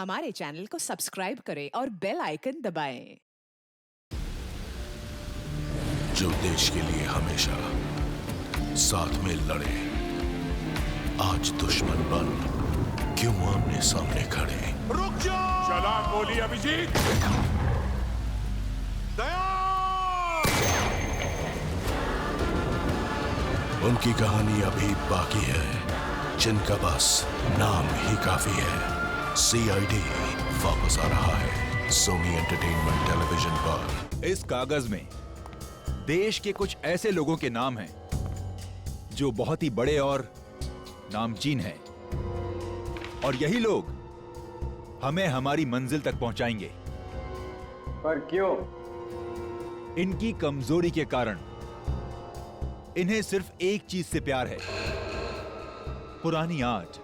हमारे चैनल को सब्सक्राइब करें और बेल आइकन दबाएं। जो देश के लिए हमेशा साथ में लड़े, आज दुश्मन बन क्यों आमने सामने खड़े। रुक जाओ! चला गोली अभिजीत। दया! उनकी कहानी अभी बाकी है, जिनका बस नाम ही काफी है। CID वापस आ रहा है सोनी एंटरटेनमेंट टेलीविजन पर। इस कागज में देश के कुछ ऐसे लोगों के नाम हैं जो बहुत ही बड़े और नामचीन हैं, और यही लोग हमें हमारी मंजिल तक पहुंचाएंगे। पर क्यों? इनकी कमजोरी के कारण इन्हें सिर्फ एक चीज से प्यार है, पुरानी आर्ट।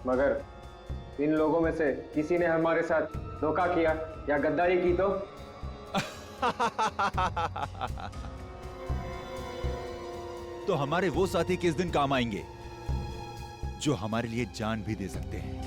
मगर इन लोगों में से किसी ने हमारे साथ धोखा किया या गद्दारी की तो हमारे वो साथी किस दिन काम आएंगे जो हमारे लिए जान भी दे सकते हैं।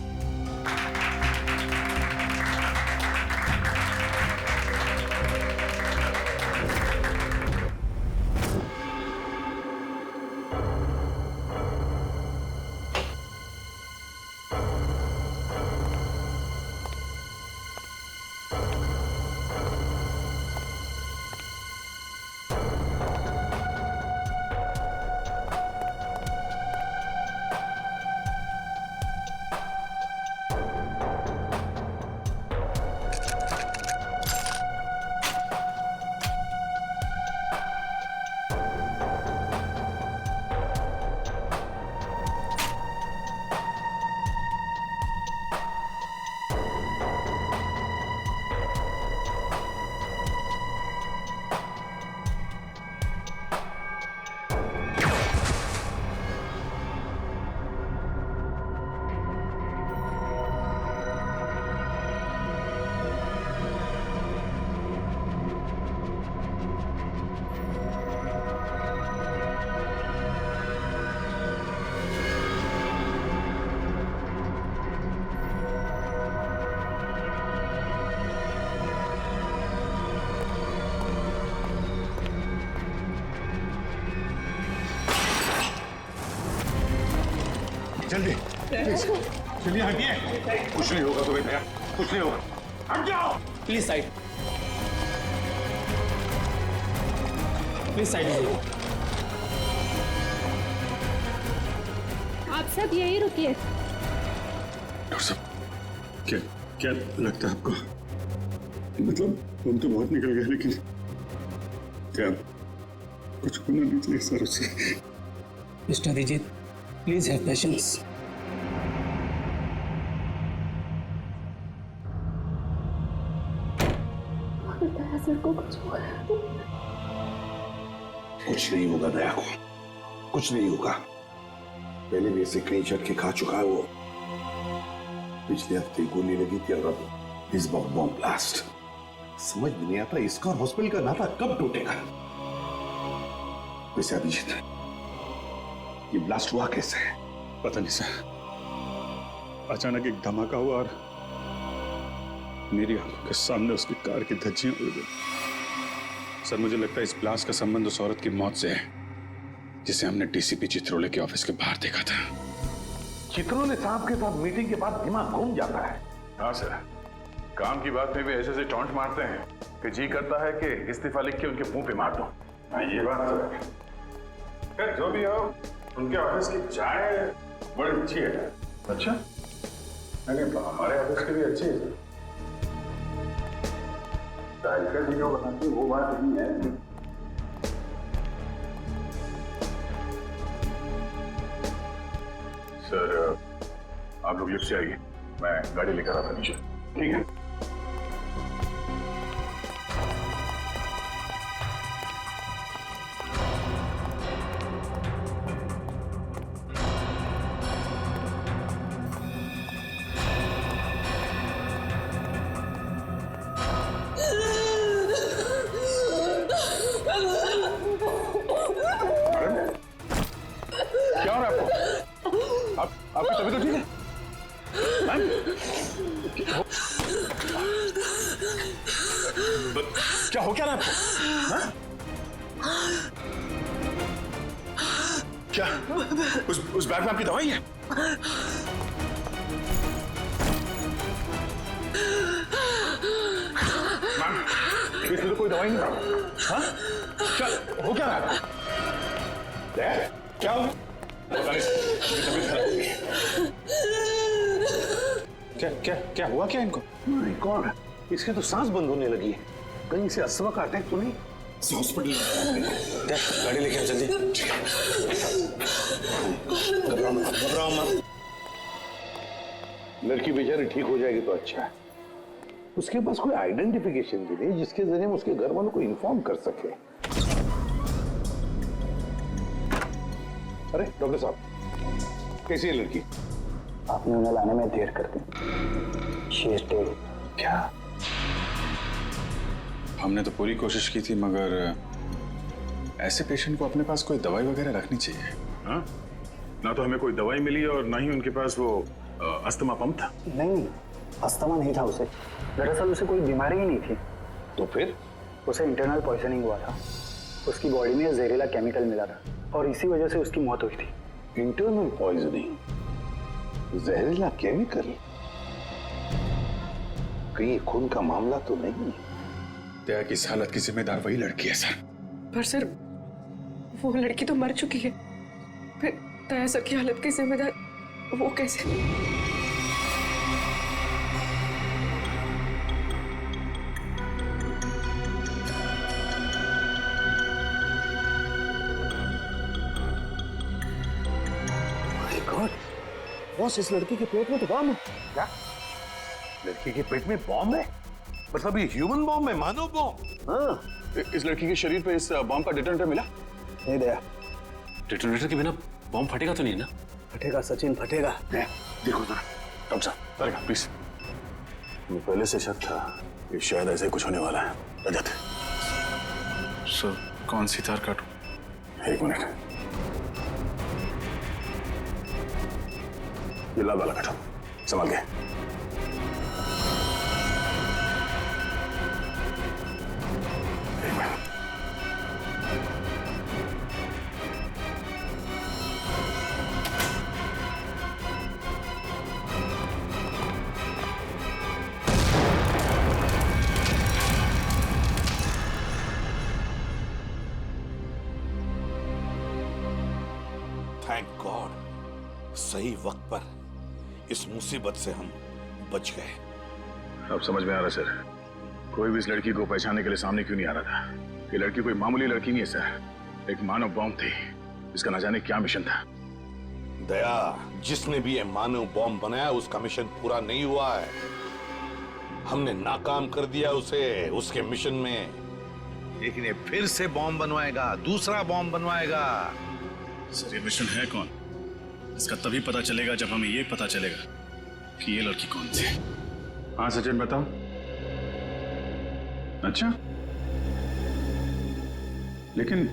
जल्दी चलिए, हटिए। कुछ नहीं होगा तुम्हें दया, कुछ नहीं होगा। हट जाओ प्लीज साइड, प्लीज साइड लीजिए। आप सब यहीं रुकिए। डॉक्टर साहब, क्या क्या लगता है आपको? मतलब हम तो बहुत निकल गए, लेकिन क्या कुछ होना नहीं चाहिए सर उससे? Mister Abhijit, please have patience. Sir को कुछ हुआ? कुछ नहीं होगा दया को, कुछ नहीं होगा। पहले भी ऐसे कई झटके खा चुका है वो। पिछले हफ्ते गोली लगी थी और अब इस बार बॉम्ब ब्लास्ट। समझ में नहीं आता इसका और हॉस्पिटल का नाता कब टूटेगा। वैसे अभिजीत, ये ब्लास्ट हुआ कैसे? पता नहीं सर, अचानक एक धमाका हुआ और मेरी आंखों के सामने उसकी कार की धज्जियां उड़ गई। सर, मुझे लगता है इस ब्लास्ट का संबंध उस औरत की मौत से है जिसे हमने DCP चित्रोले के ऑफिस के बाहर देखा था। चित्रोले साहब के साथ मीटिंग के बाद दिमाग घूम जाता है। हाँ सर, काम की बात में भी ऐसे टॉन्ट मारते हैं कि जी करता है कि इस्तीफा लिख के उनके मुंह पे मार दो। ये बात तो है। खैर, जो भी हो, उनके ऑफिस की चाय बड़ी अच्छी है। अच्छा? नहीं, हमारे ऑफिस की भी अच्छी है। जी जो बनाती वो बात नहीं है। सर, आप लोग लिफ्ट से आइए, मैं गाड़ी लेकर आता नीचे। ठीक है। आपकी तबीयत तो ठीक है? क्या हो क्या रहा है आपको? हाँ? क्या उस बैग में आपकी दवाई है? मैम, इसमें तो कोई दवाई नहीं है। हाँ? क्या हो क्या रहा है आपको? क्या हो? पता नहीं, तबीयत खराब हो गई। क्या हुआ क्या इनको? माय गॉड, इसके तो सांस बंद होने लगी है। कहीं से अस्थमा का अटैक तो नहीं? हॉस्पिटल गाड़ी लेके आ जल्दी। घबराओ मत। लड़की बेचारी ठीक हो जाएगी तो अच्छा है। उसके पास कोई आइडेंटिफिकेशन भी नहीं जिसके जरिए हम उसके घर वालों को इन्फॉर्म कर सके। अरे डॉक्टर साहब, कैसी है लड़की? आपने उन्हें लाने में देर कर दी। She is dead. क्या? हमने तो पूरी कोशिश की थी, मगर ऐसे पेशेंट को अपने पास कोई दवाई वगैरह रखनी चाहिए। हाँ? ना तो हमें कोई दवाई मिली और ना ही उनके पास वो अस्थमा पंप था। नहीं, अस्थमा नहीं था उसे। दरअसल उसे कोई बीमारी ही नहीं थी। तो फिर? उसे इंटरनल पॉइजनिंग हुआ था। उसकी बॉडी में जहरीला केमिकल मिला था और इसी वजह से उसकी मौत हुई थी। Internal poisoning? जहरीला केमिकल? कहीं खून का मामला तो नहीं? दया की इस हालत की जिम्मेदार वही लड़की है सर। पर सर, वो लड़की तो मर चुकी है। फिर दया सर की हालत की जिम्मेदार वो कैसे? बॉस, इस लड़की के पेट में तो बॉम्ब है। क्या? लड़की के पेट में बॉम्ब है? मतलब ये ह्यूमन बॉम्ब है, मानव बॉम्ब? हाँ। इस लड़की के शरीर पे इस बॉम्ब का डिटोनेटर मिला? नहीं दया, डिटोनेटर के बिना बॉम्ब फटेगा तो नहीं ना? फटेगा सचिन, फटेगा। देखो जरा डॉक्टर साहब, करेगा प्लीज। मुझे पहले से शक था कि शायद ऐसे कुछ होने वाला है। रजत, सर कौन सी तार काटूं? एक मिनट, ये लाल वाला काटो, संभाल के। एक मिनट। थैंक गॉड, सही वक्त पर इस मुसीबत से हम बच गए। अब समझ में आ रहा सर, कोई भी इस लड़की को पहचानने के लिए सामने क्यों नहीं आ रहा था। ये लड़की कोई मामूली लड़की नहीं है सर, एक मानव बॉम्ब थी जिसका न जाने क्या मिशन था। दया, जिसने भी ये मानव बॉम्ब बनाया उसका मिशन पूरा नहीं हुआ है। हमने नाकाम कर दिया उसे उसके मिशन में, लेकिन ये फिर से बॉम्ब बनवाएगा, दूसरा बॉम्ब बनवाएगा। सर ये मिशन है कौन? इसका तभी पता चलेगा जब हमें ये पता चलेगा कि ये लड़की कौन थी। हाँ सचिन बताओ। अच्छा, लेकिन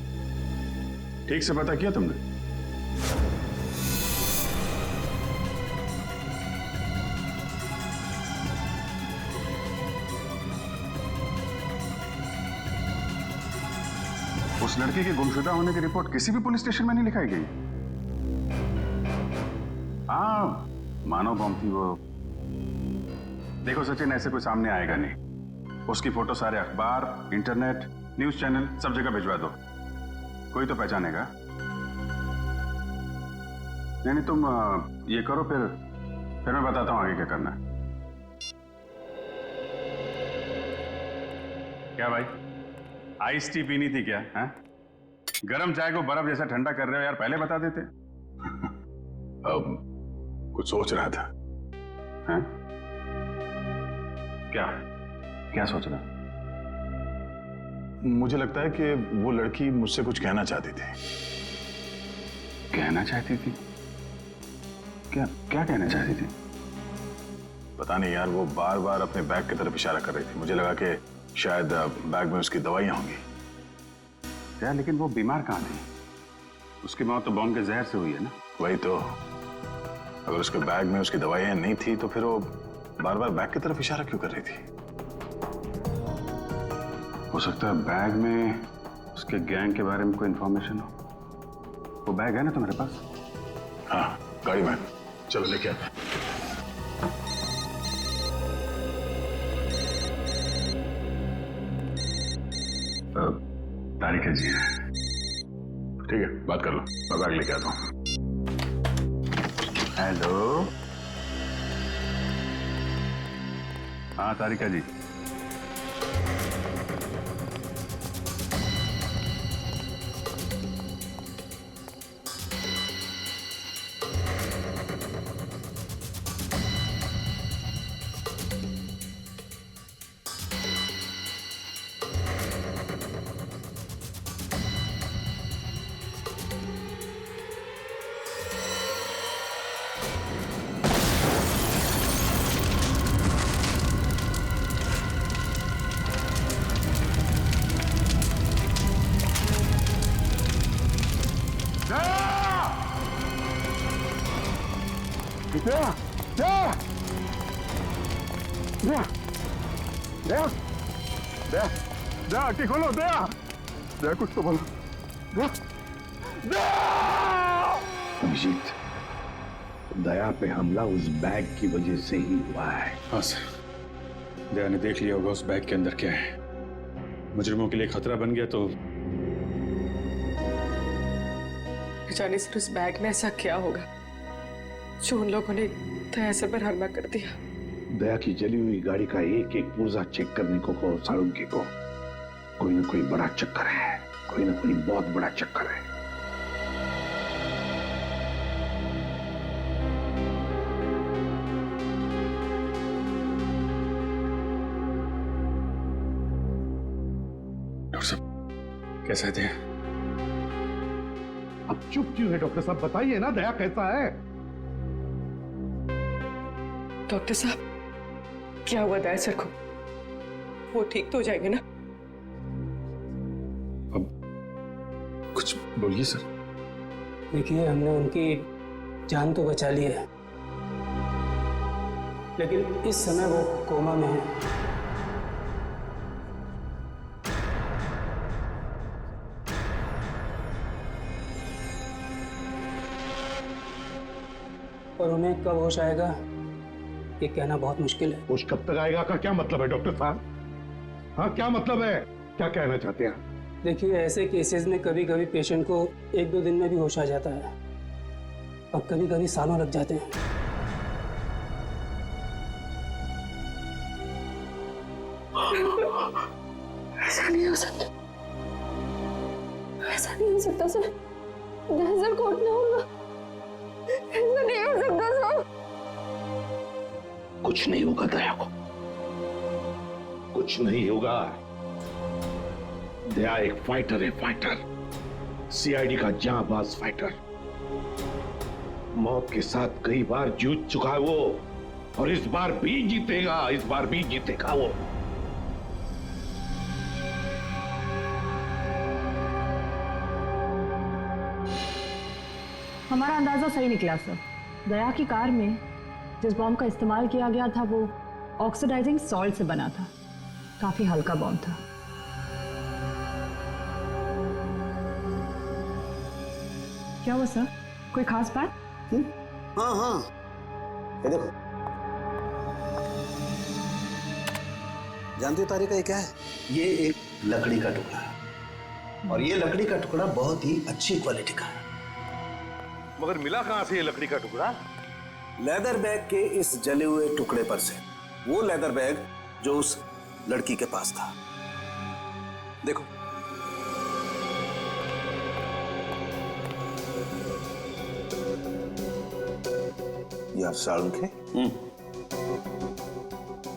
ठीक से पता किया तुमने? उस लड़की के गुमशुदा होने की रिपोर्ट किसी भी पुलिस स्टेशन में नहीं लिखाई गई। हाँ, मानव बॉम्ब थी वो। देखो सचिन, ऐसे कोई सामने आएगा नहीं। उसकी फोटो सारे अखबार, इंटरनेट, न्यूज चैनल सब जगह भिजवा दो, कोई तो पहचानेगा। नहीं तुम ये करो, फिर मैं बताता हूँ आगे क्या करना है। क्या भाई, आइस टी पीनी थी क्या? हैं? गरम चाय को बर्फ जैसा ठंडा कर रहे हो यार, पहले बता देते। अब कुछ सोच रहा था। हैं? क्या सोच रहा? मुझे लगता है कि वो लड़की मुझसे कुछ कहना चाहती थी। कहना चाहती थी? क्या कहना चाहती थी? पता नहीं यार, वो बार बार अपने बैग की तरफ इशारा कर रही थी। मुझे लगा कि शायद बैग में उसकी दवाइयां होंगी यार, लेकिन वो बीमार कहाँ थी? उसकी मौत तो बॉम्ब के जहर से हुई है ना? वही तो, अगर उसके बैग में उसकी दवाइयां नहीं थी तो फिर वो बार बार बैग की तरफ इशारा क्यों कर रही थी? हो सकता है बैग में उसके गैंग के बारे में कोई इंफॉर्मेशन हो। वो बैग है ना तुम्हारे पास? हाँ, गाड़ी में। चलो लेके आते हैं। तारिका जी है, ठीक है, बात कर लो, मैं बैग लेके आता हूँ। हेलो, हाँ तारिका जी। आंटी खोलो, दया दया कुछ तो बोलो। अभिजीत, दया पे हमला उस बैग की वजह से ही हुआ है। हाँ सर, दया ने देख लिया होगा उस बैग के अंदर क्या है। मुजरिमों के लिए खतरा बन गया तो जाने सर उस बैग में ऐसा क्या होगा जो उन लोगों ने दया से बरहरमा कर दिया। दया की जली हुई गाड़ी का एक एक पुर्जा चेक करने को कहो साळुंखे को। कोई ना कोई बड़ा चक्कर है, कोई ना कोई बहुत बड़ा चक्कर है। डॉक्टर साहब कैसे थे? अब चुप क्यों है डॉक्टर साहब? बताइए ना, दया कैसा है? डॉक्टर साहब क्या हुआ दया सर को? वो ठीक तो हो जाएंगे ना? अब कुछ बोलिए सर। देखिए, हमने उनकी जान तो बचा ली है, लेकिन इस समय वो कोमा में है। और उन्हें कब होश आएगा ये कहना बहुत मुश्किल है। होश कब तक आएगा का क्या मतलब है डॉक्टर साहब? हाँ, क्या मतलब है? क्या कहना चाहते हैं? देखिए, ऐसे केसेस में कभी कभी पेशेंट को 1-2 दिन में भी होश आ जाता है और कभी कभी सालों लग जाते हैं। ऐसा नहीं हो सकता, ऐसा नहीं हो सकता सर। नजर को उठना होगा, ऐसा नहीं हो सकता सर। कुछ नहीं होगा दया को, कुछ नहीं होगा। दया एक फाइटर है, फाइटर, सीआईडी का जांबाज फाइटर। मौत के साथ कई बार जूझ चुका है वो, और इस बार भी जीतेगा, इस बार भी जीतेगा वो। हमारा अंदाजा सही निकला सर। दया की कार में जिस बॉम्ब का इस्तेमाल किया गया था वो ऑक्सीडाइजिंग सॉल्ट से बना था। काफी हल्का बॉम्ब था। क्या हुआ सर? कोई खास बात? हाँ हाँ, ये देखो। जानते हो तारिका ये क्या है? ये एक लकड़ी का टुकड़ा है, और ये लकड़ी का टुकड़ा बहुत ही अच्छी क्वालिटी का है। मगर मिला कहां से ये लकड़ी का टुकड़ा? लेदर बैग के इस जले हुए टुकड़े पर से। वो लेदर बैग जो उस लड़की के पास था। देखो, यार साळुंखे,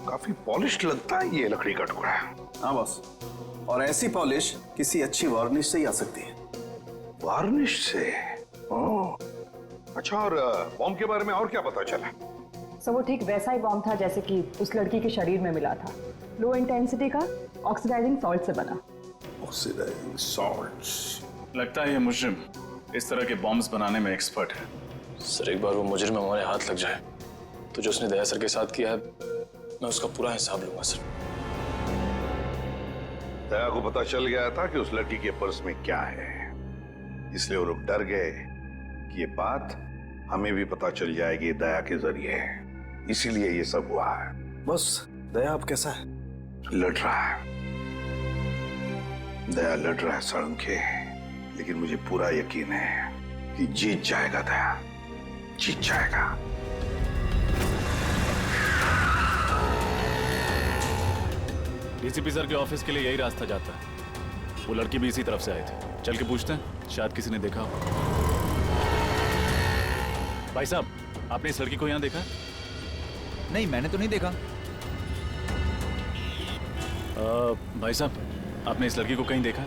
काफी पॉलिश लगता है ये लकड़ी का टुकड़ा। हाँ बॉस, और ऐसी पॉलिश किसी अच्छी वार्निश से ही आ सकती है। वार्निश से? ओह, अच्छा। और बॉम्ब के बारे में और क्या पता चला? सर वो ठीक वैसा ही बॉम्ब था जैसे कि उस लड़की के शरीर में मिला था। लो इंटेंसिटी का ऑक्सीडाइजिंग सॉल्ट से बना। Oxidising salts? लगता है ये मुजरिम इस तरह के बॉम्ब्स बनाने में एक्सपर्ट है। सर एक बार वो मुजरिम हमारे हाथ लग जाए तो जो उसने दया सर के साथ किया है मैं उसका पूरा हिसाब लूंगा सर। दया को पता चल गया था कि उस लड़की के पर्स में क्या है, इसलिए वो लोग डर गए कि ये बात हमें भी पता चल जाएगी दया के जरिए, इसीलिए ये सब हुआ है। बस दया अब कैसा है? लड़ रहा है, दया लड़ रहा है सड़क के, लेकिन मुझे पूरा यकीन है कि जीत जाएगा दया, जीत जाएगा। डीसीपी सर के ऑफिस के लिए यही रास्ता जाता है। वो लड़की भी इसी तरफ से आई थी। चल के पूछते हैं, शायद किसी ने देखा हो। भाई साहब, आपने इस लड़की को यहाँ देखा? नहीं, मैंने तो नहीं देखा। भाई साहब, आपने इस लड़की को कहीं देखा?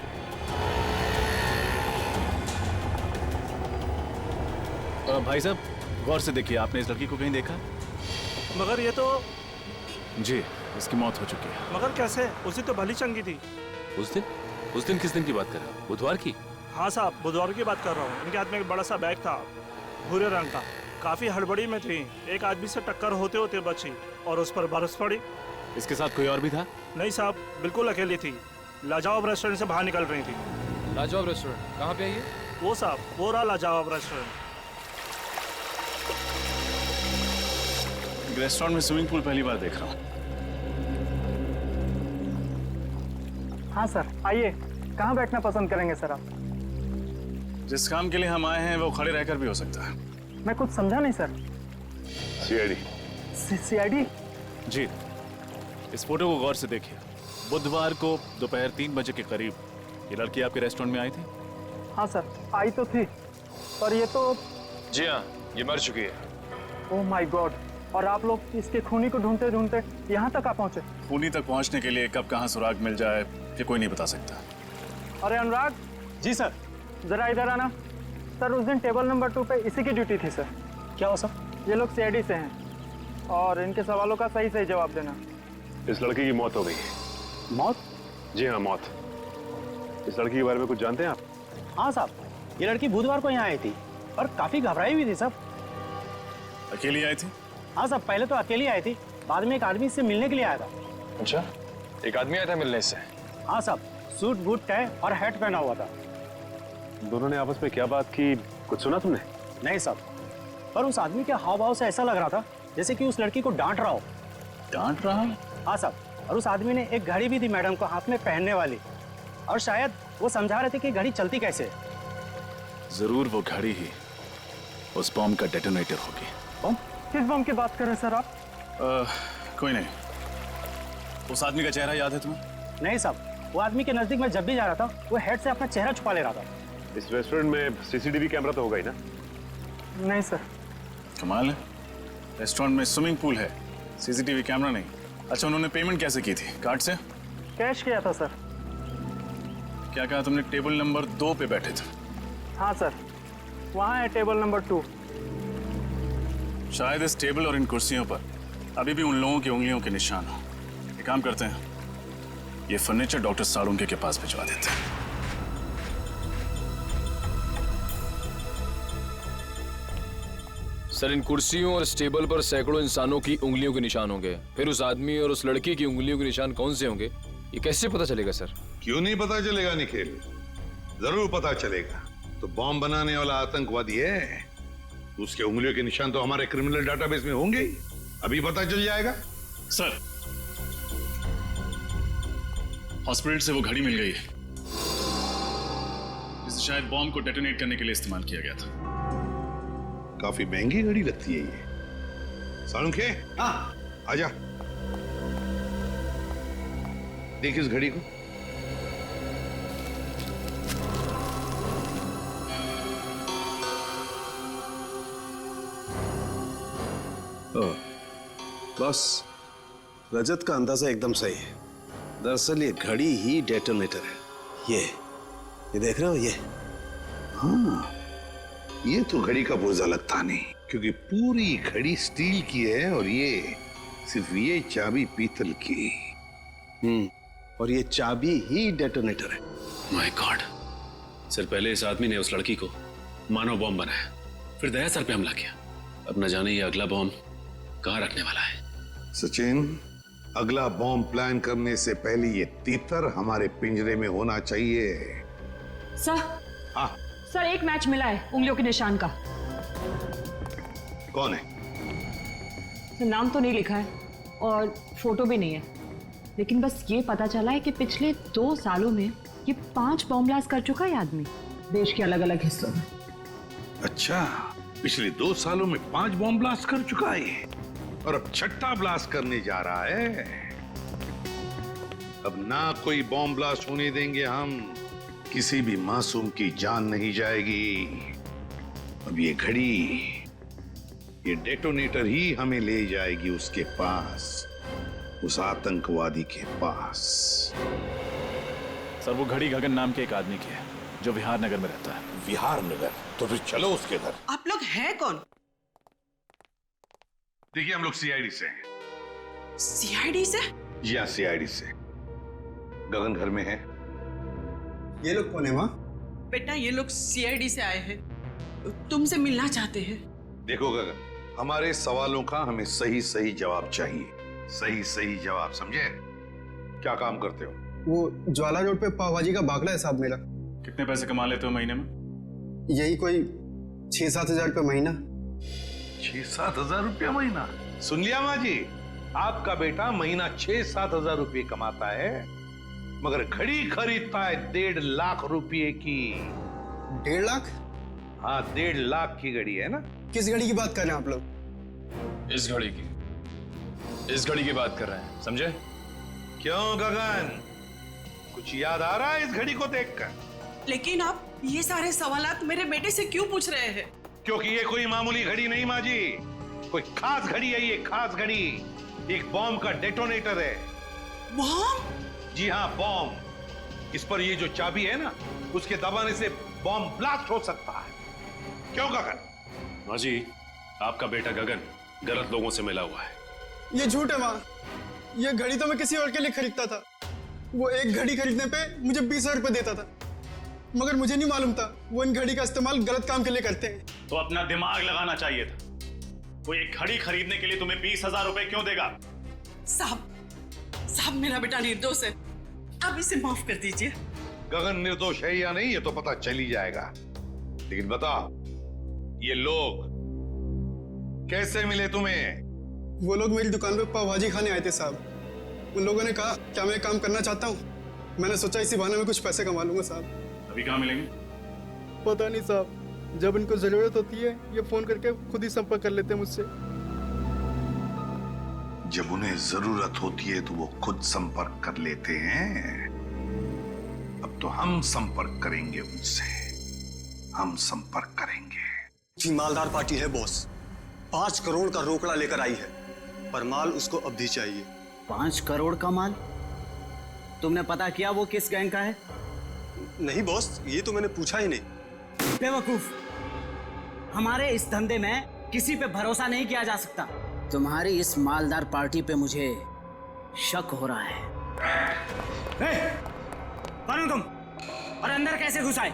भाई साहब, गौर से देखिए, आपने इस लड़की को कहीं देखा? मगर ये तो जी, इसकी मौत हो चुकी है। मगर कैसे? उसी तो भली चंगी थी। उस दिन किस दिन की बात कर रहे हो? बुधवार की? हाँ साहब, बुधवार की बात कर रहा हूँ। इनके हाथ में एक बड़ा सा बैग था, भूरे रंग का। काफी हड़बड़ी में थी, एक आदमी से टक्कर होते होते बची और उस पर बरस पड़ी। इसके साथ कोई और भी था? नहीं साहब, बिल्कुल अकेली थी। लाजवाब रेस्टोरेंट से बाहर निकल रही थी। लाजवाब रेस्टोरेंट कहाँ पे है ये? वो साहब, वो रहा लाजवाब रेस्टोरेंट। रेस्टोरेंट में स्विमिंग पूल पहली बार देख रहा हूँ। हाँ सर, आइए। कहाँ बैठना पसंद करेंगे सर आप? जिस काम के लिए हम आए हैं वो खड़े रहकर भी हो सकता है। मैं कुछ समझा नहीं सर। सीआईडी। सीआईडी? जी, इस फोटो को गौर से देखिए। बुधवार को दोपहर 3 बजे के करीब ये लड़की आपके रेस्टोरेंट में आई थी? हाँ सर, आई तो थी, पर ये तो... जी हाँ, ये मर चुकी है। Oh my God! और आप लोग इसके खूनी को ढूंढते ढूंढते यहाँ तक आ पहुँचे? खूनी तक पहुँचने के लिए कब कहाँ सुराग मिल जाए ये कोई नहीं बता सकता। अरे अनुराग। जी सर। जरा इधर आना। सर, उस दिन टेबल नंबर 2 पे इसी की ड्यूटी थी सर। क्या हो सर? ये लोग सीआईडी से हैं और इनके सवालों का सही सही जवाब देना। इस लड़की की मौत हो गई। मौत? जी हाँ, मौत। इस लड़की के बारे में कुछ जानते हैं आप? हाँ साहब, ये लड़की बुधवार को यहाँ आई थी और काफी घबराई हुई थी साहब। अकेली आई थी? हाँ साहब, पहले तो अकेली आई थी, बाद में एक आदमी इससे मिलने के लिए आया था। अच्छा, एक आदमी आया था मिलने से? हाँ साहब, सूट बूट टाई और हैट पहना हुआ था। दोनों ने आपस में क्या बात की, कुछ सुना तुमने? नहीं साहब, पर उस आदमी के हाव भाव से ऐसा लग रहा था जैसे कि उस लड़की को डांट रहा हो। डांट रहा? हाँ साहब, और उस आदमी ने एक घड़ी भी दी मैडम को हाथ में पहनने वाली, और शायद वो समझा रहे थे कि घड़ी चलती कैसे है। जरूर वो घड़ी ही उस बॉम्ब का डेटोनेटर होगी। बम? किस बम की बात कर रहे हैं सर आप? कोई नहीं। उस आदमी का चेहरा याद है तुम्हें? नहीं साहब, वो आदमी के नजदीक मैं जब भी जा रहा था वो हेड से अपना चेहरा छुपा ले रहा था। इस रेस्टोरेंट में सीसीटीवी कैमरा तो होगा ही ना? नहीं सर। कमाल है, रेस्टोरेंट में स्विमिंग पूल है, सीसीटीवी कैमरा नहीं। अच्छा, उन्होंने पेमेंट कैसे की थी? कार्ड से? कैश किया था सर। क्या कहा तुमने? टेबल नंबर 2 पे बैठे थे? हाँ सर, वहाँ है टेबल नंबर 2। शायद इस टेबल और इन कुर्सियों पर अभी भी उन लोगों की उंगलियों के निशान हो। एक काम करते हैं, ये फर्नीचर डॉक्टर सालुंके के पास भिजवा देते हैं। सर, इन कुर्सियों और इस टेबल पर सैकड़ों इंसानों की उंगलियों के निशान होंगे, फिर उस आदमी और उस लड़की की उंगलियों के निशान कौन से होंगे ये कैसे पता चलेगा सर? क्यों नहीं पता चलेगा निखिल, जरूर पता चलेगा। तो बॉम्ब बनाने वाला आतंकवादी है, उसके उंगलियों के निशान तो हमारे क्रिमिनल डाटाबेस में होंगे ही, अभी पता चल जाएगा। सर, हॉस्पिटल से वो घड़ी मिल गई है जिसे शायद बॉम्ब को डेटोनेट करने के लिए इस्तेमाल किया गया था। काफी महंगी घड़ी लगती है ये। सालुंके, हाँ आजा, देख इस घड़ी को। बस रजत का अंदाजा एकदम सही है। दरअसल ये घड़ी ही डेटोनेटर है। ये देख रहे हो ये? हाँ, ये तो घड़ी का पुर्जा लगता नहीं, क्योंकि पूरी घड़ी स्टील की है और ये सिर्फ ये चाबी पीतल की। और ये चाबी ही डेटोनेटर है। My God! सर, पहले इस आदमी ने उस लड़की को मानव बॉम्ब बनाया, फिर दया सर पे हमला किया। अब न जाने ये अगला बॉम्ब कहाँ रखने वाला है। सचिन, अगला बॉम्ब प्लान करने से पहले ये तीतर हमारे पिंजरे में होना चाहिए। सर। हाँ सर, एक मैच मिला है उंगलियों के निशान का। कौन है? नाम तो नहीं लिखा है और फोटो भी नहीं है, लेकिन बस ये पता चला है कि पिछले 2 सालों में ये 5 बॉम्ब ब्लास्ट कर चुका है आदमी, देश के अलग अलग हिस्सों में। अच्छा, पिछले 2 सालों में 5 बॉम्ब ब्लास्ट कर चुका है और अब 6ठा ब्लास्ट करने जा रहा है। अब ना कोई बॉम्ब ब्लास्ट होने देंगे हम, किसी भी मासूम की जान नहीं जाएगी। अब ये घड़ी, ये डेटोनेटर ही हमें ले जाएगी उसके पास, उस आतंकवादी के पास। सर, वो घड़ी गगन नाम के एक आदमी की है जो विहार नगर में रहता है। विहार नगर? तो फिर चलो उसके घर। आप लोग हैं कौन? देखिए, हम लोग सीआईडी से हैं। सीआईडी से? जी हाँ, सीआईडी से। गगन घर में है। ये लोग कौन है माँ? बेटा, ये लोग सीआईडी से आए हैं, तुमसे मिलना चाहते हैं। देखो गगन, हमारे सवालों का हमें सही सही जवाब चाहिए। सही सही जवाब, समझे? क्या काम करते हो? वो ज्वाला रोड पे पाव भाजी का बागला है साहब मेरा। कितने पैसे कमा लेते हो महीने में? यही कोई 6-7 हजार रुपये महीना। 6-7 हजार रुपया महीना? सुन लिया माँ जी, आपका बेटा महीना 6-7 हजार रुपये कमाता है, मगर घड़ी खरीदता है 1.5 लाख रुपए की। 1.5 लाख? हाँ, 1.5 लाख की घड़ी है ना। किस घड़ी की बात कर रहे हैं आप लोग? इस घड़ी की, इस घड़ी की बात कर रहे हैं, समझे? क्यों गगन, कुछ याद आ रहा है इस घड़ी को देखकर? लेकिन आप ये सारे सवालात मेरे बेटे से क्यों पूछ रहे हैं? क्योंकि ये कोई मामूली घड़ी नहीं माँ जी, कोई खास घड़ी है। ये खास घड़ी एक बॉम्ब का डेटोनेटर है। बॉम्ब? जी हाँ, बॉम्ब। इस पर ये जो चाबी है ना, उसके दबाने से बॉम्ब ब्लास्ट हो सकता है। क्यों गगन? माँ जी, आपका बेटा गगन गलत लोगों से मिला हुआ है। ये झूठ है माँ, ये घड़ी तो मैं किसी और के लिए खरीदता था। वो एक घड़ी खरीदने पे मुझे 20,000 रुपए देता था, मगर मुझे नहीं मालूम था वो इन घड़ी का इस्तेमाल गलत काम के लिए करते हैं। तो अपना दिमाग लगाना चाहिए था। कोई एक घड़ी खरीदने के लिए तुम्हें 20,000 रुपए क्यों देगा? साहब, मेरा बेटा निर्दोष है, आप इसे माफ कर दीजिए। गगन निर्दोष है या नहीं ये तो पता चल ही जाएगा, लेकिन बताओ, ये लोग कैसे मिले तुम्हें? वो लोग मेरी दुकान पे पाव भाजी खाने आए थे साहब। उन लोगों ने कहा क्या मैं काम करना चाहता हूँ। मैंने सोचा इसी बहाने में कुछ पैसे कमा लूंगा साहब। अभी कहाँ मिलेंगे? पता नहीं साहब, जब इनको जरूरत होती है ये फोन करके खुद ही संपर्क कर लेते हैं मुझसे। जब उन्हें जरूरत होती है तो वो खुद संपर्क कर लेते हैं। अब तो हम संपर्क करेंगे उनसे, हम संपर्क करेंगे। जी, मालदार पार्टी है बॉस, 5 करोड़ का रोकड़ा लेकर आई है, पर माल उसको अब भी चाहिए। 5 करोड़ का माल? तुमने पता किया वो किस गैंग का है? नहीं बॉस, ये तो मैंने पूछा ही नहीं। बेवकूफ, हमारे इस धंधे में किसी पे भरोसा नहीं किया जा सकता। तुम्हारी इस मालदार पार्टी पे मुझे शक हो रहा है। कौन हो तुम और अंदर कैसे घुस आए?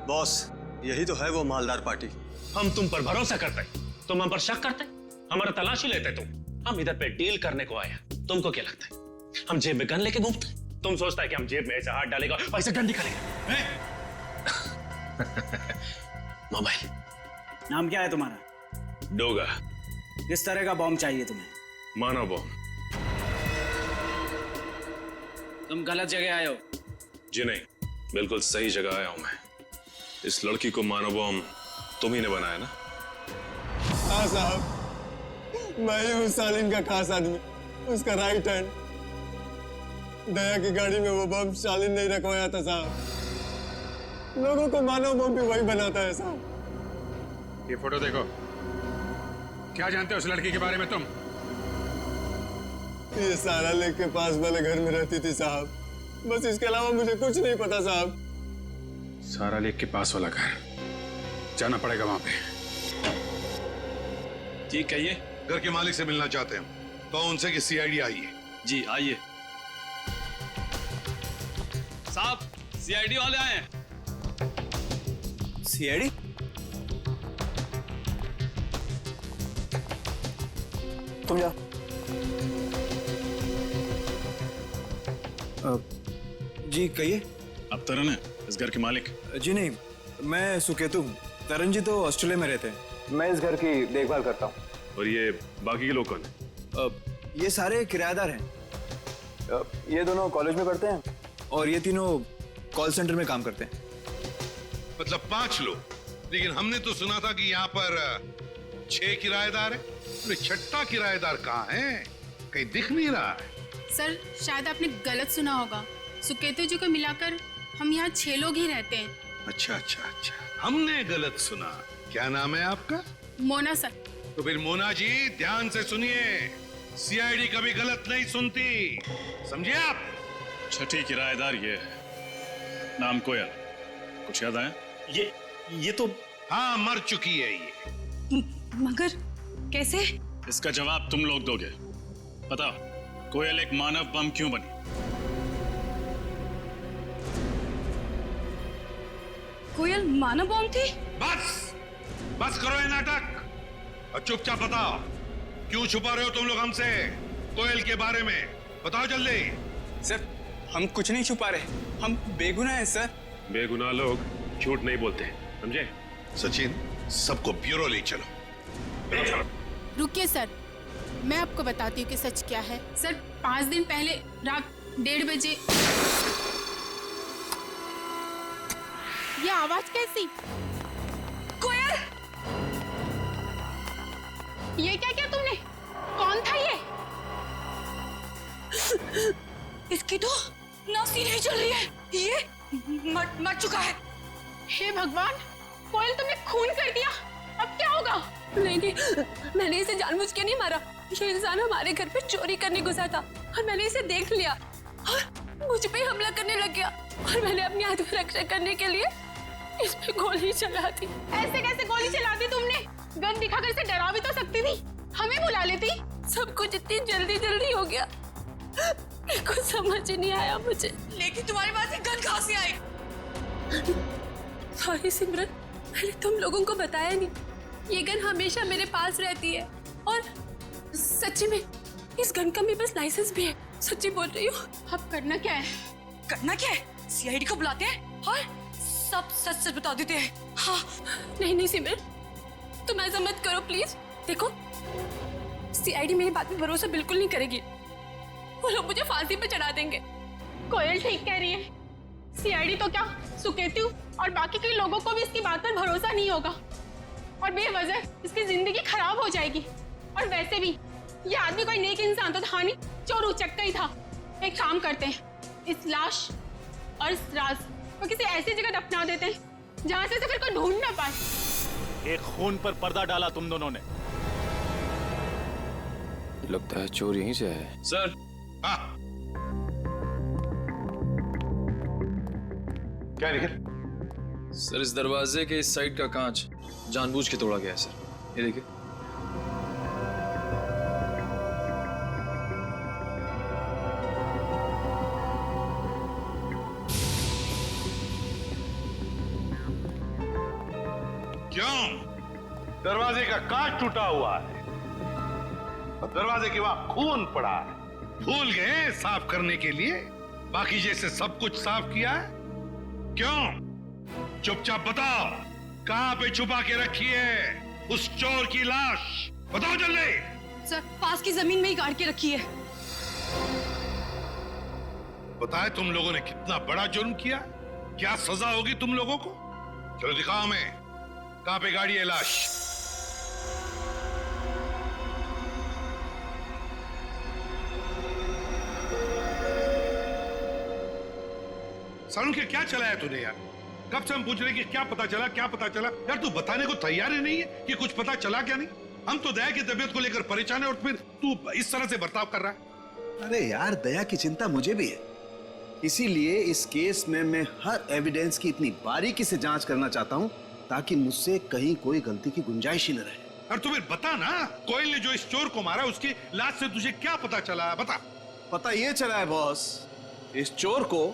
बॉस, यही तो है वो मालदार पार्टी। हम तुम पर भरोसा करते, तुम हम पर शक करते, हमारा तलाशी लेते तुम। हम इधर पे डील करने को आए, तुमको क्या लगता है हम जेब में गन लेके घूमते? तुम सोचता है कि हम जेब में ऐसे हाथ डालेगा और ऐसे गन निकालेगा? मोबाइल। नाम क्या है तुम्हारा? डोगा। किस तरह का बॉम्ब चाहिए तुम्हें? मानव बॉम्ब। तुम गलत जगह आए हो। जी नहीं, बिल्कुल सही जगह आया हूं मैं। इस लड़की को मानव बॉम्ब तुम ही ने बनाया ना? हाँ साहब, मैं ही हूँ सालिन का खास आदमी, उसका राइट हैंड। दया की गाड़ी में वो बम सालिन नहीं रखवाया था साहब। लोगों को मानव बम भी वही बनाता है साहब। ये फोटो देखो, क्या जानते हो उस लड़की के बारे में तुम? ये सारा लेक के पास वाले घर में रहती थी साहब, बस इसके अलावा मुझे कुछ नहीं पता साहब। सारा लेक के पास वाला घर, जाना पड़ेगा वहां पे। ठीक है, ये घर के मालिक से मिलना चाहते हैं तो उनसे कि सीआईडी आई है। जी आइए। साहब, सीआईडी वाले आए हैं। सीआईडी? तुम जाओ। जी कहिए। आप तरन है इस घर के मालिक? जी नहीं, मैं सुकेतु हूँ। तरन जी तो ऑस्ट्रेलिया में रहते हैं। मैं इस घर की देखभाल करता हूँ। और ये बाकी के लोग कौन है? ये सारे किराएदार हैं। ये दोनों कॉलेज में पढ़ते हैं और ये तीनों कॉल सेंटर में काम करते हैं। मतलब 5 लोग, लेकिन हमने तो सुना था कि यहाँ पर 6 किराएदार हैं। तो छठा किराएदार कहाँ है? कहीं दिख नहीं रहा है। सर शायद आपने गलत सुना होगा। सुकेतु जी को मिलाकर हम यहाँ 6 लोग ही रहते हैं। अच्छा अच्छा अच्छा, हमने गलत सुना। क्या नाम है आपका? मोना सर। तो फिर मोना जी ध्यान से सुनिए, सीआईडी कभी गलत नहीं सुनती, समझे आप? छठी किराएदार ये है, नाम कोयल। कुछ याद आया? ये तो हाँ, मर चुकी है ये। मगर कैसे? इसका जवाब तुम लोग दोगे। बताओ, कोयल एक मानव बम क्यों बनी? कोयल मानव बम थी? बस करो ये नाटक और चुपचाप बताओ, क्यों छुपा रहे हो तुम लोग हमसे कोयल के बारे में? बताओ जल्दी। सर हम कुछ नहीं छुपा रहे, हम बेगुनाह हैं सर। बेगुनाह लोग झूठ नहीं बोलते, समझे? सचिन, सबको ब्यूरो ले चलो। रुकिए सर, मैं आपको बताती हूँ कि सच क्या है। सर 5 दिन पहले रात 1:30 बजे ये आवाज कैसी? कोयल, ये क्या किया तुमने? कौन था ये? इसकी तो नासी नहीं चल रही है, ये मर चुका है। हे भगवान, कोयल तुमने खून कर दिया, अब क्या होगा? नहीं, मैंने इसे जानबूझ के नहीं मारा। ये इंसान हमारे घर पे चोरी करने घुसा था और मैंने इसे देख लिया और मुझ पे हमला करने लग गया और मैंने अपनी आत्मरक्षा करने के लिए इस पे गोली चला दी। ऐसे कैसे गोली चला दी तुमने? गन दिखाकर इसे डरा भी तो सकती थी, हमें बुला लेती। सब कुछ इतनी जल्दी हो गया, मेरे को समझ ही नहीं आया मुझे। लेकिन तुम्हारे पास ये गन कहाँ से आई? सॉरी सिमरन, मैंने तुम लोगों को बताया नहीं। ये गन हमेशा मेरे पास रहती है और सच्ची में इस गन का मेरे पास लाइसेंस भी है, सच्ची बोल रही हूँ। अब करना क्या है? करना क्या है? सीआईडी को बुलाते हैं और सब सच बता देते हैं। हाँ। नहीं सिमरन, तुम ऐसा मत करो प्लीज। देखो, सीआईडी मेरी बात पे भरोसा बिल्कुल नहीं करेगी, वो लोग मुझे फांसी पे चढ़ा देंगे। कोयल ठीक कह रही है, सीआईडी तो क्या, सुकेतु और बाकी के लोगों को भी इसकी बात पर भरोसा नहीं होगा और बेवजह इसकी जिंदगी खराब हो जाएगी। और वैसे भी ये आदमी कोई नेक इंसान तो था नहीं, चोर उचक्का ही था। एक काम करते हैं, इस लाश और इस राज को किसी ऐसी जगह दफना देते हैं जहां से फिर कोई ढूंढ ना पाए। एक खून पर पर्दा डाला तुम दोनों ने। लगता है चोर यहीं से है। सर। क्या निकल? सर इस दरवाजे के इस साइड का कांच जानबूझ के तोड़ा गया है सर, ये देखिए। क्यों? दरवाजे का कांच टूटा हुआ है और दरवाजे के वहां खून पड़ा है। भूल गए साफ करने के लिए? बाकी जैसे सब कुछ साफ किया है? क्यों? चुपचाप बताओ, कहां पे छुपा के रखी है उस चोर की लाश? बताओ जल्दी। सर पास की जमीन में ही गाड़ के रखी है। बताए तुम लोगों ने कितना बड़ा जुर्म किया, क्या सजा होगी तुम लोगों को? चलो दिखाओ हमें, कहां पे गाड़ी है लाश? सालू के क्या चला है तूने यार? कब से हम पूछ रहे कि क्या पता चला यार, तू बताने को तैयार ही नहीं है कि कुछ पता चला क्या नहीं। हम तो दया की तबीयत को लेकर परेशान है और फिर तू इस तरह से बर्ताव कर रहा है। अरे यार, दया की चिंता मुझे भी है, इसीलिए इस केस में मैं हर एविडेंस की इतनी बारीकी से जांच करना चाहता हूं ताकि मुझसे कहीं कोई गलती की गुंजाइश ही न रहे। और तुम्हें बता ना, कोयल ने जो इस चोर को मारा उसकी लाश से तुझे क्या पता चला? बता। पता ये चला है बॉस, इस चोर को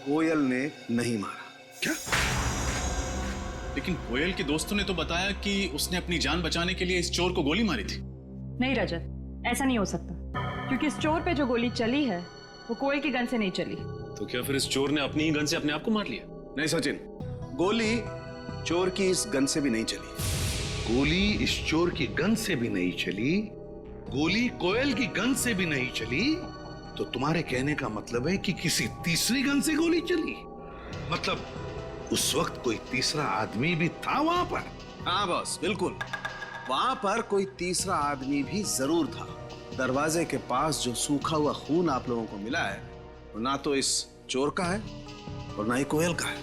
कोयल ने नहीं मारा। क्या? लेकिन कोयल के दोस्तों ने तो बताया कि उसने अपनी जान बचाने के लिए इस चोर को गोली मारी थी। नहीं रजत, ऐसा नहीं हो सकता, क्योंकि इस चोर पे जो गोली चली है वो कोयल की गन से नहीं चली। तो क्या फिर इस चोर ने अपनी ही गन से अपने आप को मार लिया? नहीं सचिन, गोली चोर की इस गन से भी नहीं चली। गोली इस चोर की गन से भी नहीं चली, गोली कोयल की गन से भी नहीं चली, तो तुम्हारे कहने का मतलब है कि किसी तीसरी गन से गोली चली? मतलब उस वक्त कोई तीसरा आदमी भी था वहां पर? हाँ बॉस, बिल्कुल। वहां पर कोई तीसरा आदमी भी जरूर था। दरवाजे के पास जो सूखा हुआ खून आप लोगों को मिला है वो ना तो इस चोर का है और ना ही कोयल का है।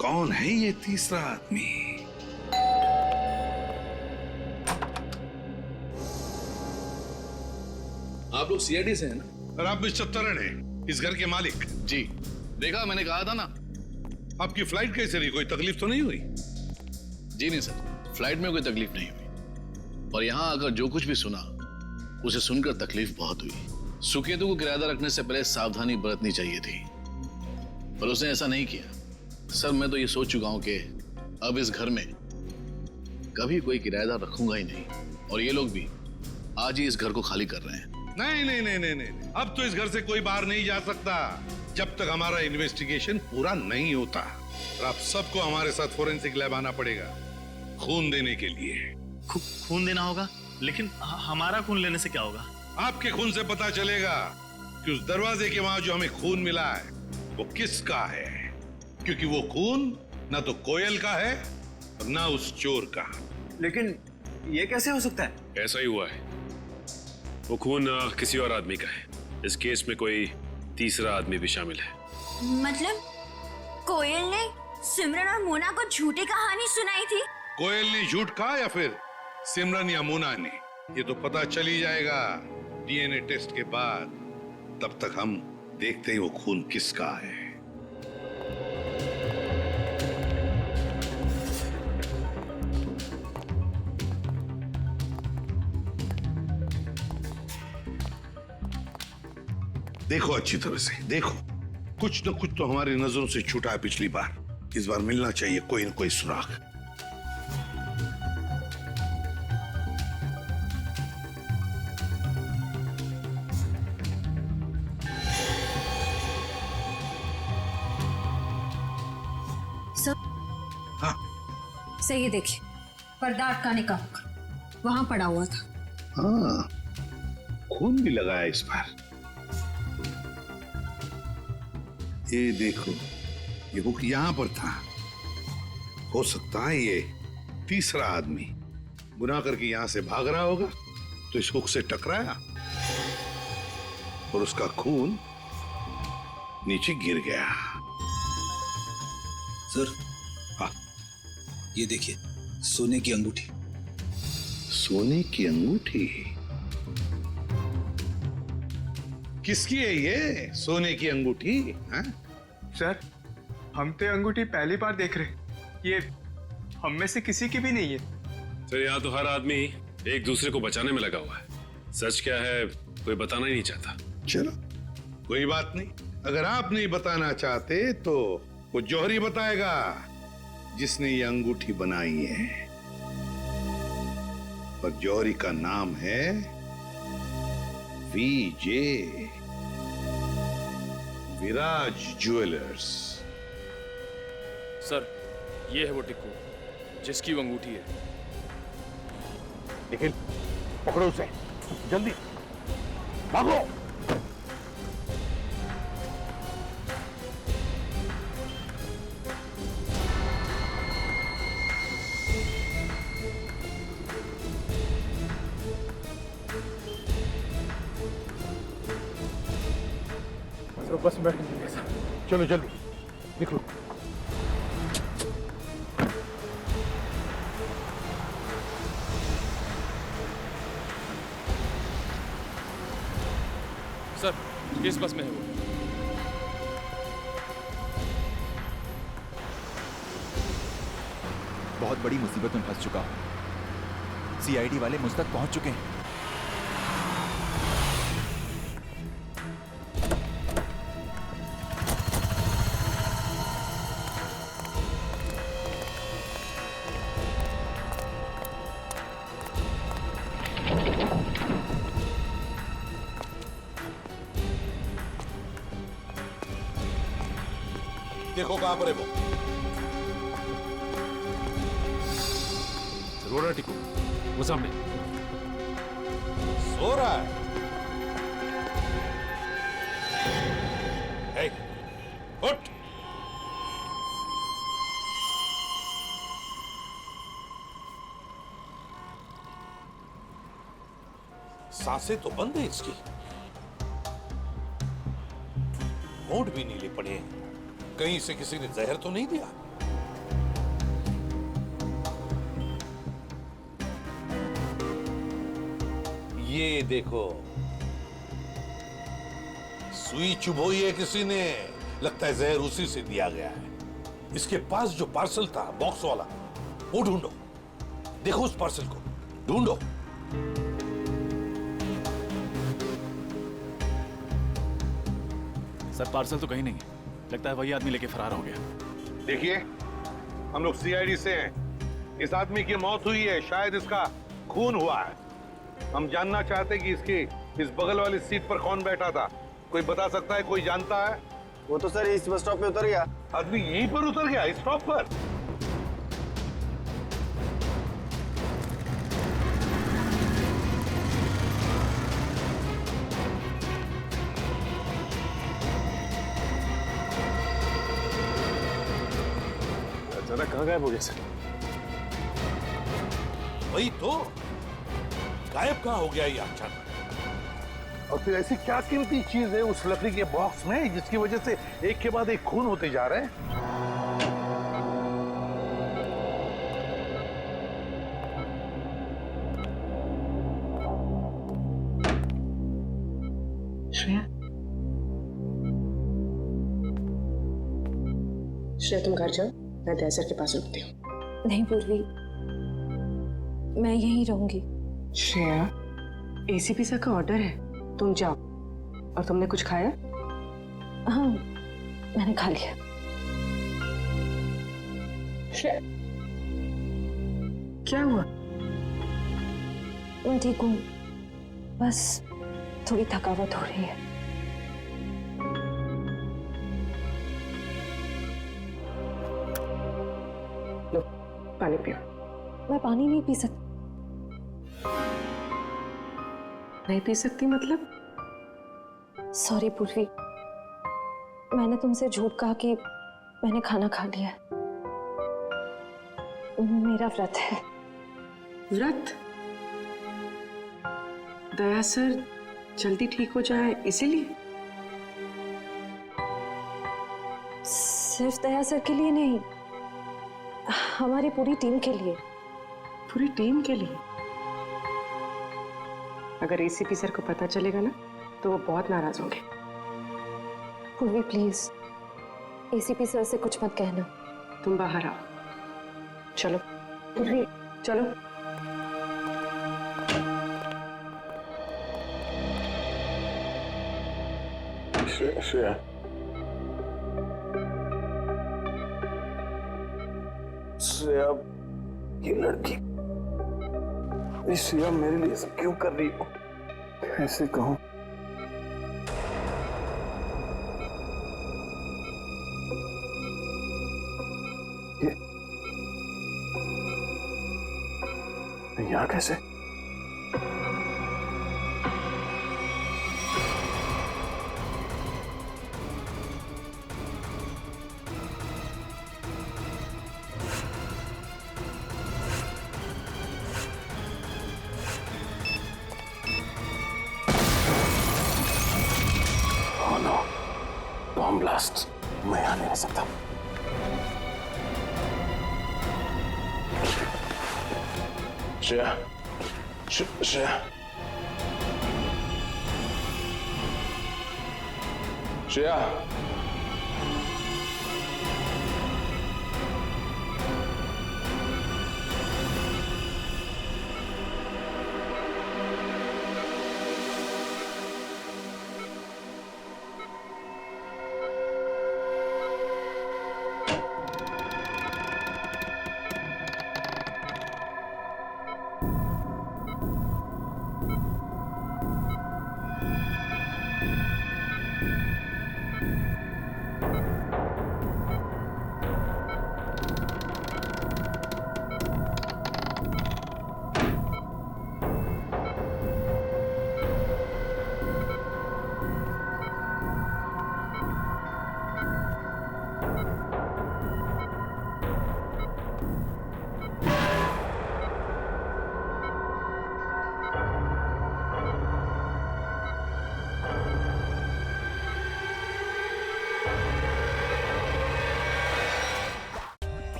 कौन है ये तीसरा आदमी? आप लोग सीआईडी से हैं ना? और आप मिस्टर तरन हैं, इस घर के मालिक? जी, देखा मैंने कहा था ना। आपकी फ्लाइट कैसे रही? कोई तकलीफ तो नहीं हुई? जी नहीं सर, फ्लाइट में कोई तकलीफ नहीं हुई, और यहाँ आकर जो कुछ भी सुना उसे सुनकर तकलीफ बहुत हुई। सुकेतु को किराएदार रखने से पहले सावधानी बरतनी चाहिए थी, पर उसने ऐसा नहीं किया। सर मैं तो ये सोच चुका हूँ कि अब इस घर में कभी कोई किराएदार रखूंगा ही नहीं, और ये लोग भी आज ही इस घर को खाली कर रहे हैं। नहीं नहीं नहीं नहीं नहीं, अब तो इस घर से कोई बाहर नहीं जा सकता जब तक हमारा इन्वेस्टिगेशन पूरा नहीं होता। और आप सबको हमारे साथ फोरेंसिक लैब आना पड़ेगा खून देने के लिए। खून देना होगा? लेकिन हमारा खून लेने से क्या होगा? आपके खून से पता चलेगा कि उस दरवाजे के वहां जो हमें खून मिला है वो किसका है, क्योंकि वो खून ना तो कोयल का है और ना उस चोर का। लेकिन ये कैसे हो सकता है? ऐसा ही हुआ है, वो खून किसी और आदमी का है। इस केस में कोई तीसरा आदमी भी शामिल है। मतलब कोयल ने सिमरन और मोना को झूठी कहानी सुनाई थी? कोयल ने झूठ कहा या फिर सिमरन या मोना ने, ये तो पता चल ही जाएगा डीएनए टेस्ट के बाद। तब तक हम देखते हैं वो खून किसका है। देखो अच्छी तरह से देखो, कुछ न कुछ तो हमारी नजरों से छूटा है पिछली बार। इस बार मिलना चाहिए कोई न कोई सुराग। हाँ सही देखिए, पर्दा अटकाने का वहां पड़ा हुआ था। हाँ, खून भी लगा है इस बार। ये देखो, ये हुक यहां पर था। हो सकता है ये तीसरा आदमी गुनाह करके यहां से भाग रहा होगा, तो इस हुक से टकराया और उसका खून नीचे गिर गया। सर, हाँ, ये देखिए, सोने की अंगूठी। सोने की अंगूठी? किसकी है ये सोने की अंगूठी? हाँ? सर, हम तो अंगूठी पहली बार देख रहे, ये हम में से किसी की भी नहीं है। सर, यहाँ तो हर आदमी एक दूसरे को बचाने में लगा हुआ है। सच क्या है कोई बताना ही नहीं चाहता। चलो कोई बात नहीं, अगर आप नहीं बताना चाहते तो वो जौहरी बताएगा जिसने ये अंगूठी बनाई है। और जौहरी का नाम है वीजे, विराज ज्वेलर्स। सर, ये है वो टिक्कू जिसकी वो अंगूठी है। निखिल, पकड़ो उसे, जल्दी भागो। बस में बैठ, चलो जल्दी निकलो। सर, किस बस में है वो? बहुत बड़ी मुसीबत में फंस चुका हूं। सीआईडी वाले मुझ तक पहुंच चुके हैं। देखो कहां पर है वो। रो रहा टिकू, वो सामने सो रहा है। हे, उठ। सांसें तो बंद है इसकी, होंठ भी नीले पड़े हैं। कहीं से किसी ने जहर तो नहीं दिया? ये देखो, सुई चुभोई है किसी ने, लगता है जहर उसी से दिया गया है। इसके पास जो पार्सल था बॉक्स वाला, वो ढूंढो। देखो उस पार्सल को, ढूंढो। सर पार्सल तो कहीं नहीं है, लगता है वही आदमी लेके फरार हो गया। देखिए, हम लोग सीआईडी से हैं। इस आदमी की मौत हुई है, शायद इसका खून हुआ है। हम जानना चाहते हैं कि इसकी इस बगल वाली सीट पर कौन बैठा था। कोई बता सकता है? कोई जानता है? वो तो सर इस बस स्टॉप पे उतर गया। आदमी यहीं पर उतर गया, इस स्टॉप पर? अचानक कहाँ गायब हो गया सर? वही तो, गायब कहाँ हो गया ये अचानक? और फिर ऐसी क्या कीमती चीज है उस लकड़ी के बॉक्स में जिसकी वजह से एक के बाद एक खून होते जा रहे हैं? श्रेया तुम घर जाओ, मैं दया सर के पास रुकती हूँ। नहीं पूर्वी, मैं यहीं रहूंगी। श्रेया, एसीपी सर का ऑर्डर है, तुम जाओ। और तुमने कुछ खाया? हाँ, मैंने खा लिया। श्रेया, क्या हुआ? मैं ठीक हूँ, बस थोड़ी थकावट हो रही है। लो, पानी पियो। मैं पानी नहीं पी सकती। नहीं पी सकती मतलब? सॉरी पूर्वी, मैंने तुमसे झूठ कहा कि मैंने खाना खा लिया। मेरा व्रत है। व्रत? दया सर जल्दी ठीक हो जाए इसीलिए? सिर्फ दया सर के लिए नहीं, हमारी पूरी टीम के लिए। पूरी टीम के लिए? अगर एसीपी सर को पता चलेगा ना तो वो बहुत नाराज होंगे। पूर्वी प्लीज, एसीपी सर से कुछ मत कहना। तुम बाहर आओ। चलो पूर्वी, चलो। श्रेया, श्रेया, ये लड़की श्रेया मेरे लिए सब क्यों कर रही हो? ऐसे कहूं? ये यहाँ कैसे? बॉम्ब ब्लास्ट, मैं यहां नहीं रह सकता। Shreya, Shreya, Shreya,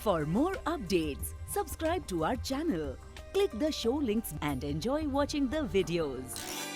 For more updates, subscribe to our channel, click the show links and enjoy watching the videos.